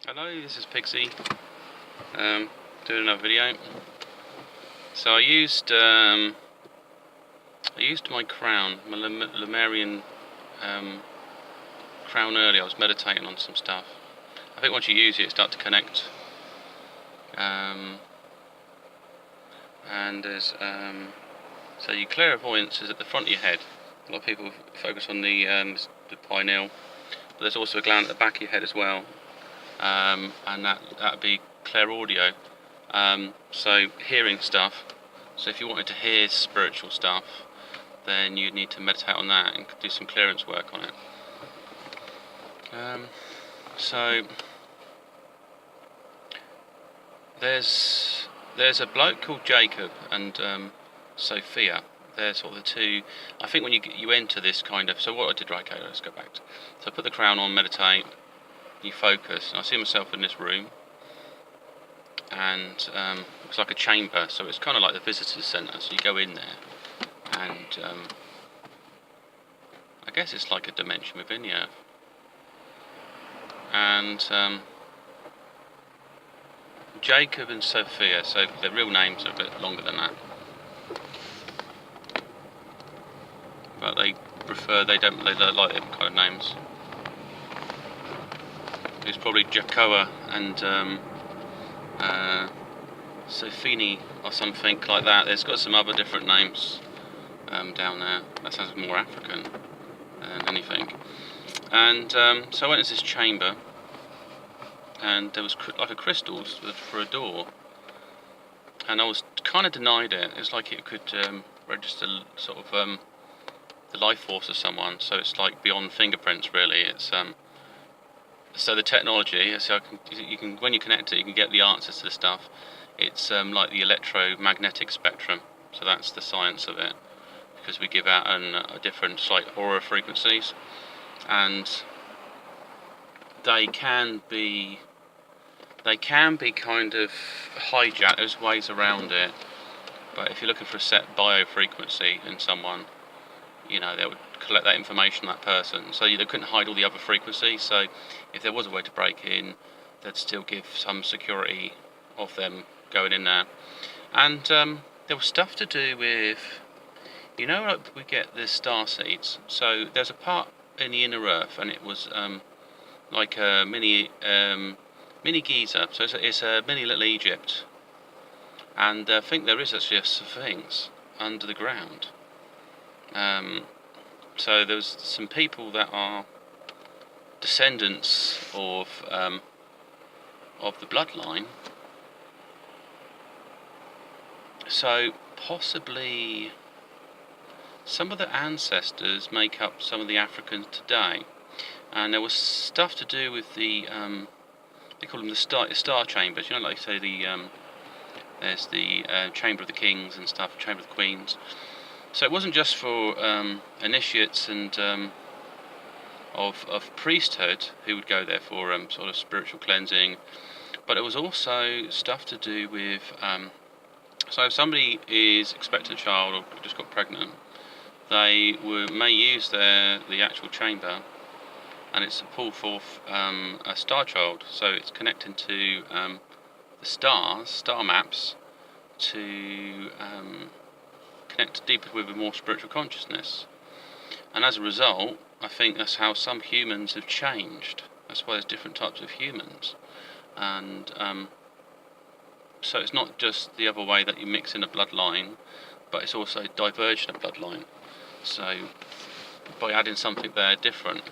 Hello, this is Pixie, doing another video. So I used my crown, my Lemurian crown earlier. I was meditating on some stuff. I think once you use it, it starts to connect. And there's so your clairvoyance is at the front of your head. A lot of people focus on the pineal, but there's also a gland at the back of your head as well. And that'd be clairaudio, so hearing stuff. So if you wanted to hear spiritual stuff, then you'd need to meditate on that and do some clearance work on it. So there's a bloke called Jacob and Sophia. They're sort of the two. I think when you enter this kind of, so what I did, right, okay, let's go back. So I put the crown on, meditate. You focus. I see myself in this room, and it's like a chamber, so it's kind of like the visitors centre. So you go in there, and I guess it's like a dimension within the earth. And Jacob and Sophia, so their real names are a bit longer than that, but they don't like them kind of names. It's probably Jacoa and Sophini or something like that. There's got some other different names down there. That sounds more African than anything. And so I went into this chamber, and there was like a crystal for a door, and I was kind of denied it. It's like it could register sort of the life force of someone. So it's like beyond fingerprints, really. It's so the technology, so you can when you connect it, you can get the answers to the stuff. It's like the electromagnetic spectrum, so that's the science of it, because we give out a different like aura frequencies, and they can be kind of hijacked. There's ways around it, but if you're looking for a set biofrequency in someone, you know, they would collect that information on that person, so they couldn't hide all the other frequencies. So if there was a way to break in, they'd still give some security of them going in there. And there was stuff to do with, you know, like we get the star seeds. So there's a part in the inner earth, and it was like a mini Giza. So it's a mini little Egypt, and I think there is actually some things under the ground. So there's some people that are descendants of the bloodline. So possibly some of the ancestors make up some of the Africans today. And there was stuff to do with the they call them the star chambers. You know, like say there's the chamber of the kings and stuff, chamber of the queens. So it wasn't just for initiates and of priesthood who would go there for sort of spiritual cleansing, but it was also stuff to do with so if somebody is expecting a child or just got pregnant, they may use the actual chamber, and it's to pull forth a star child. So it's connecting to the star maps to connect deeper with a more spiritual consciousness. And as a result, I think that's how some humans have changed. That's why there's different types of humans. And so it's not just the other way that you mix in a bloodline, but it's also diversion of bloodline. So by adding something there different.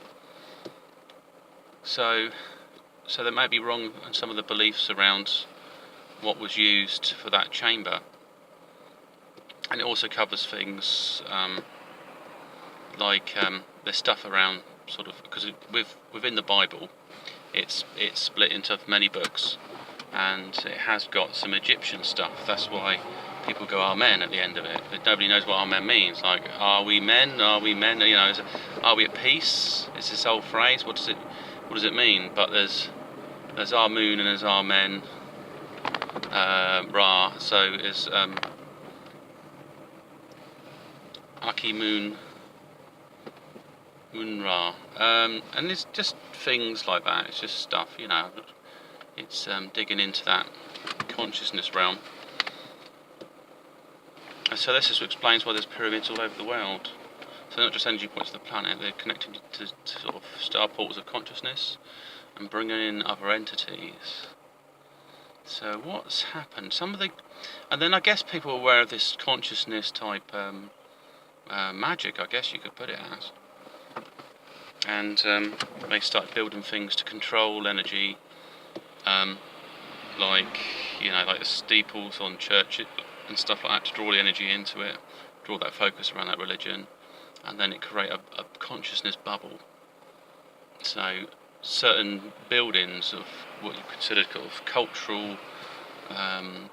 So they may be wrong in some of the beliefs around what was used for that chamber. And it also covers things like there's stuff around sort of, because within the Bible it's split into many books, and it has got some Egyptian stuff. That's why people go Amen at the end of it. Nobody knows what Amen means. Like, are we men? Are we men? You know, are we at peace? It's this old phrase. What does it mean? But there's our moon and there's our men. Ra. So is Aki Moon Ra, and it's just things like that. It's just stuff, you know. it's digging into that consciousness realm. And so this just explains why there's pyramids all over the world. So they're not just energy points of the planet, they're connected to sort of star portals of consciousness and bringing in other entities. So what's happened? And then I guess people are aware of this consciousness type magic, I guess you could put it as. And they start building things to control energy, like the steeples on churches and stuff like that, to draw the energy into it, draw that focus around that religion, and then it create a consciousness bubble. So certain buildings of what you consider kind of cultural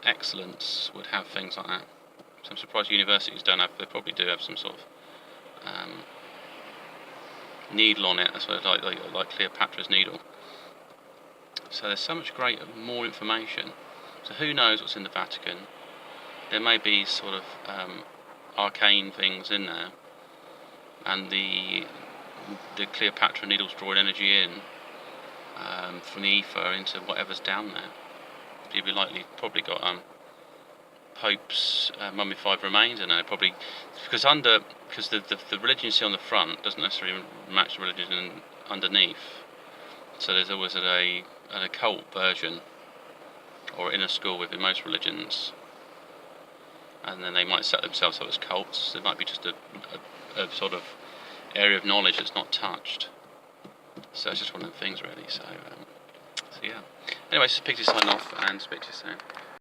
excellence would have things like that. So I'm surprised universities don't have. They probably do have some sort of needle on it, as well, like Cleopatra's needle. So there's so much more information. So who knows what's in the Vatican? There may be sort of arcane things in there, and the Cleopatra needles drawing energy in from the ether into whatever's down there. You'd be probably got Pope's mummified remains in there, probably because the religion you see on the front doesn't necessarily match the religion underneath. So there's always an occult version or inner school within most religions, and then they might set themselves up as cults. It might be just a sort of area of knowledge that's not touched. So it's just one of the things, really. So yeah. Anyway, just pick this sign off and speak to you soon.